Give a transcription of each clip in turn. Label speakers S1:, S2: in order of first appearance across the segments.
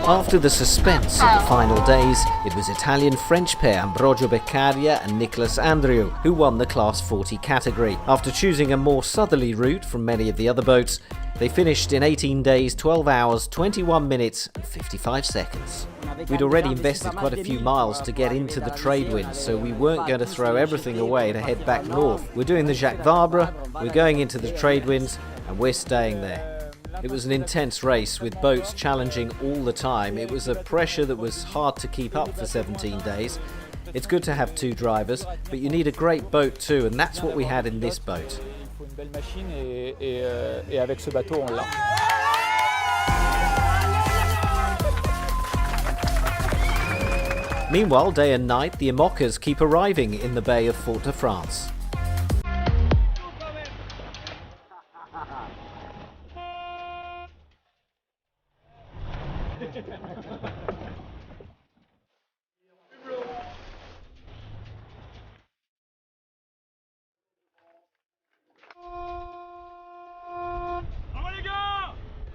S1: After the suspense of the final days, it was Italian-French pair Ambrogio Beccaria and Nicolas Andrieu who won the Class 40 category. After choosing a more southerly route from many of the other boats, they finished in 18 days, 12 hours, 21 minutes and 55 seconds. We'd already invested quite a few miles to get into the trade winds, so we weren't going to throw everything away to head back north. We're doing the Jacques Varb, we're going into the trade winds, and we're staying there. It was an intense race with boats challenging all the time. It was a pressure that was hard to keep up for 17 days. It's good to have two drivers, but you need a great boat too, and that's what we had in this boat. Meanwhile, day and night, the IMOCAs keep arriving in the Bay of Fort-de-France.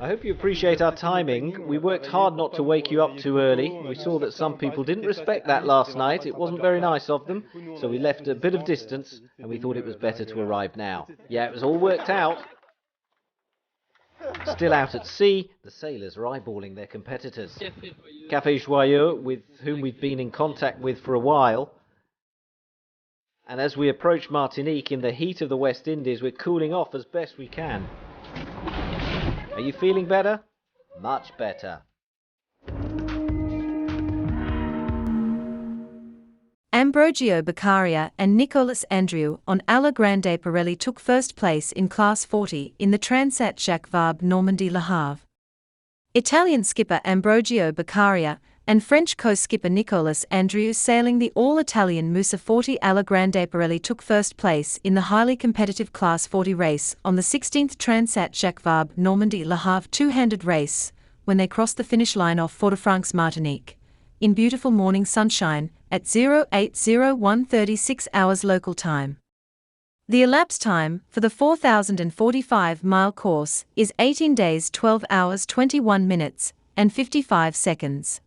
S1: I hope you appreciate our timing. We worked hard not to wake you up too early. We saw that some people didn't respect that last night. It wasn't very nice of them, so we left a bit of distance and we thought it was better to arrive now. Yeah, it was all worked out. Still out at sea, the sailors are eyeballing their competitors. Café Joyeux, with whom we've been in contact with for a while. And as we approach Martinique in the heat of the West Indies, we're cooling off as best we can. Are you feeling better? Much better.
S2: Ambrogio Beccaria and Nicolas Andrieu on Alla Grande-PIRELLI took first place in Class 40 in the Transat Jacques Varb Normandy Le Havre. Italian skipper Ambrogio Beccaria and French co-skipper Nicolas Andrieu sailing the all-Italian Musa 40 Alla Grande-PIRELLI took first place in the highly competitive Class 40 race on the 16th Transat Jacques Varb Normandy Le Havre two-handed race when they crossed the finish line off Fort-de-France Martinique in beautiful morning sunshine at 08:01:36 hours local time. The elapsed time for the 4,045-mile course is 18 days 12 hours 21 minutes and 55 seconds.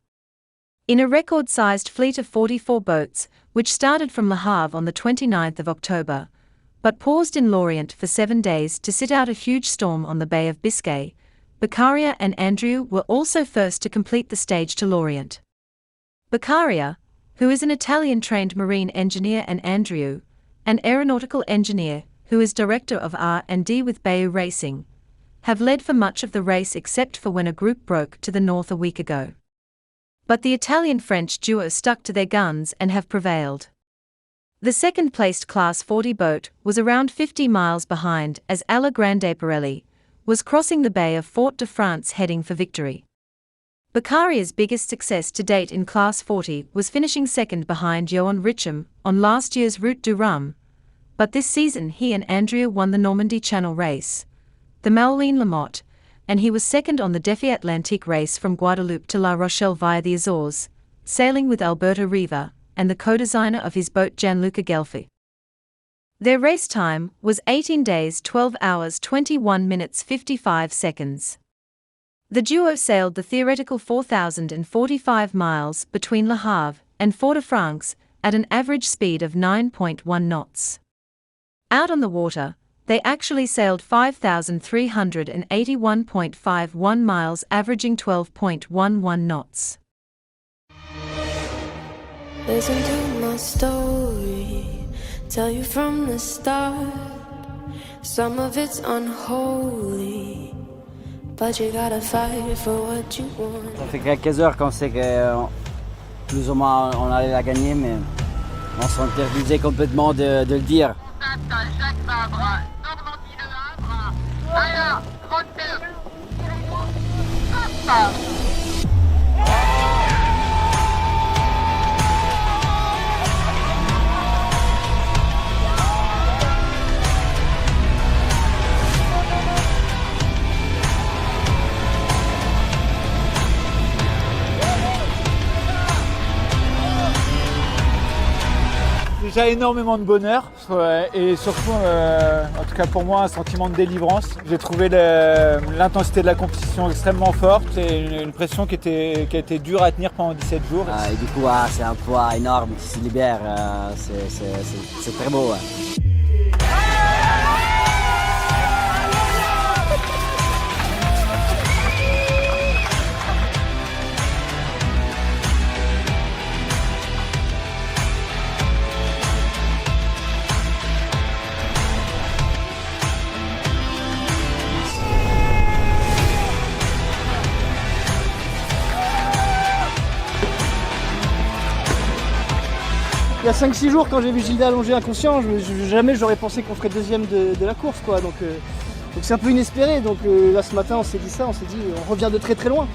S2: In a record-sized fleet of 44 boats, which started from Le Havre on the 29th of October, but paused in Lorient for 7 days to sit out a huge storm on the Bay of Biscay, Beccaria and Andrieu were also first to complete the stage to Lorient. Beccaria, who is an Italian-trained marine engineer, and Andrieu, an aeronautical engineer who is director of R&D with Bayou Racing, have led for much of the race except for when a group broke to the north a week ago. But the Italian-French duo stuck to their guns and have prevailed. The second-placed Class 40 boat was around 50 miles behind as Alla Grande-PIRELLI was crossing the Bay of Fort-de-France heading for victory. Beccaria's biggest success to date in Class 40 was finishing second behind Johan Richem on last year's Route du Rhum, but this season he and Andrieu won the Normandy Channel race, the Moulin La Motte, and he was second on the Défi Atlantique race from Guadeloupe to La Rochelle via the Azores, sailing with Alberto Riva and the co-designer of his boat Gianluca Gelfi. Their race time was 18 days 12 hours 21 minutes 55 seconds. The duo sailed the theoretical 4,045 miles between Le Havre and Fort-de-France at an average speed of 9.1 knots. Out on the water, they actually sailed 5,381.51 miles, averaging 12.11 knots.
S3: Listen to my story, tell you from the start. Some of it's unholy, but you gotta fight for what you want.
S4: Ça fait quelques heures qu'on sait que plus ou moins on allait la gagner, mais on s'interdisait complètement de le dire.
S5: Jacques Vabre, Normandy Le Havre, Alla Grande-PIRELLI.
S6: Déjà énormément de bonheur et surtout, en tout cas pour moi, un sentiment de délivrance. J'ai trouvé l'intensité de la compétition extrêmement forte et une pression qui a été dure à tenir pendant 17 jours.
S4: Et du coup, c'est un poids énorme qui se libère, c'est très beau.
S7: Il y a 5-6 jours, quand j'ai vu Gilda allongé inconscient, jamais j'aurais pensé qu'on ferait deuxième de la course, quoi. Donc c'est un peu inespéré. Donc là ce matin on s'est dit ça, on s'est dit on revient de très très loin.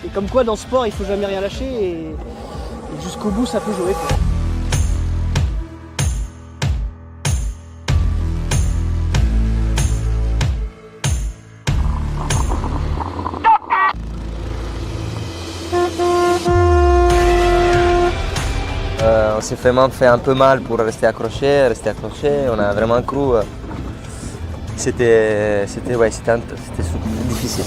S7: Et comme quoi dans le sport il faut jamais rien lâcher et jusqu'au bout ça peut jouer, quoi.
S8: On s'est vraiment fait un peu mal pour rester accroché. On a vraiment cru. C'était difficile.